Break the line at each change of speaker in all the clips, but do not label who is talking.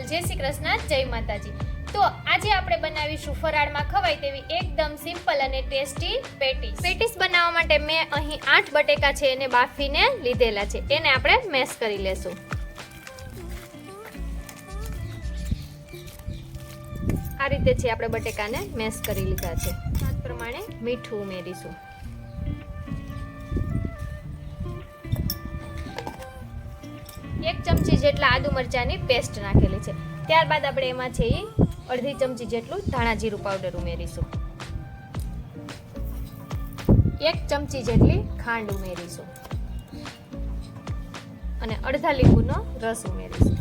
जय श्री कृष्ण जय माताजी। तो આજે આપણે બનાવીશું ફરાળમાં ખવાય તેવી એકદમ સિમ્પલ અને ટેસ્ટી પેટીસ બનાવવા માટે મેં અહીં 8 બટેકા છે એને બાફીને લીધેલા છે। એને આપણે મેશ કરી લેશું। આ રીતે છે આપણે બટેકાને મેશ કરી લીધા છે। સ્વાદ પ્રમાણે મીઠું ઉમેરીશું। एक चमची जेटला आदू मरचानी पेस्ट नाखेली छे। त्यारबाद आपणे एमां छे अर्धी चमची जेटलुं धाणा जीरुं पाउडर उमेरीशुं। 1 चमची जेटली खांड उमेरीशुं अने अर्धा લીંબુનો रस उमेरीशुं।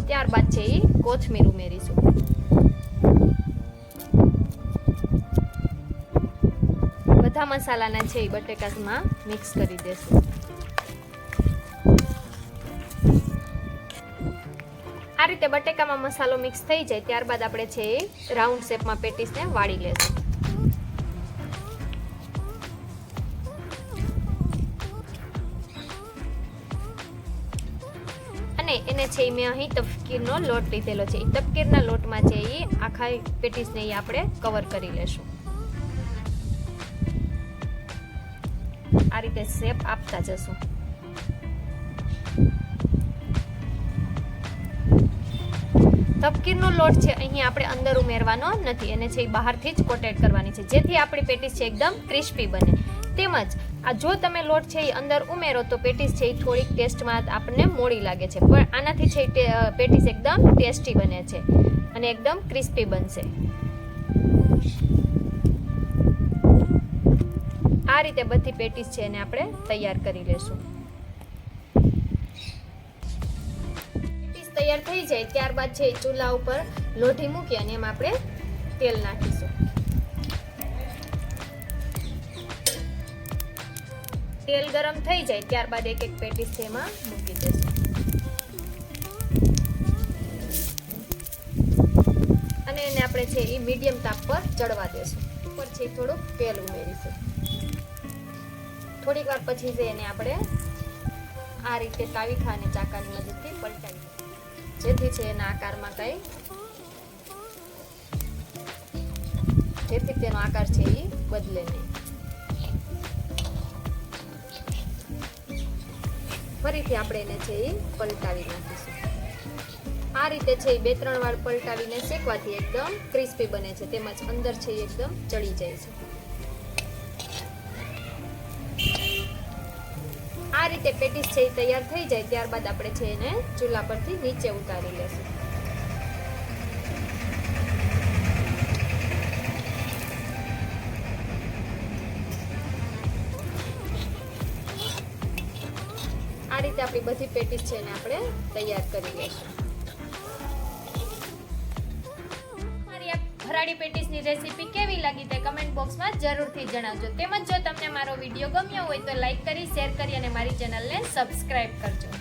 त्यारबाद छे कोथमीर उमेरीशुं। બધા મસાલાના છે બટેકામાં મિક્સ કરી દેશું। આ રીતે બટેકામાં મસાલો મિક્સ થઈ જાય ત્યારબાદ આપણે છે રાઉન્ડ શેપમાં પેટીસને વાળી લેશું। અને એને છે મેં અહીં તપકીરનો લોટ લીધેલો છે। તપકીરના લોટમાં છે આખા પેટીસને આપણે કવર કરી લેશું। आ रीते शेप आपता जशुं। तपकीरनो लोट छे अहीं आपणे अंदर उमेरवानो नथी, एने छे बहारथी ज कोटेड करवानी छे जेथी आपणी पेटीस छे एकदम क्रिस्पी बने। तेमज आ जो तमे लोट छे अंदर उमेरो तो पेटीस छे थोड़ी टेस्टमां आपने मोड़ी लागे छे, पण आनाथी छे पेटीस एकदम टेस्टी बने छे अने एकदम क्रिस्पी बनशे। आ रीते बधी पेटीस छे ने आपणे तैयार करी लेशुं। पेटीस तैयार थई जाय त्यारबाद छे चूला उपर लोढी मूकी अने एमां आपणे तेल नाखीशुं। तेल गरम थई जाय त्यारबाद एक एक पेटीस छे एमां मूकी देशुं अने एने आपणे छे ई मीडियम ताप पर चढ़वा देशुं। उपर छे थोडुं तेल उमेरीशुं। थोड़ी वार पछी से एने आपणे आ रीते तावीथा अने चाकानी मददथी पलटावी जेथी छे एना आकाરમાં કંઈ જેથી તેનો આકાર છે એ બદલે નહીં। ફરીથી આપણે એને છે એ પલટાવી નાખીશું। આ રીતે છે 2-3 વાર પલટાવીને શેકવાથી એકદમ ક્રિસ્પી બને છે તેમજ અંદર છે એકદમ ચડી જાય છે। आ रीते पेटीस छे तैयार थई जाय त्यारबाद आपणे छे एने चूला परथी नीचे उतारी लेशुं। आ रीते आपणी बधी पेटीस छे ने आपणे तैयार करी लेशुं। फराળી પેટીસની રેસીપી કેવી લાગી તે કમેન્ટ બોક્સમાં જરૂરથી જણાવજો। તેમજ જો તમને મારો વિડીયો ગમ્યો હોય તો લાઈક કરી, શેર કરી અને મારી ચેનલને સબસ્ક્રાઇબ કરજો।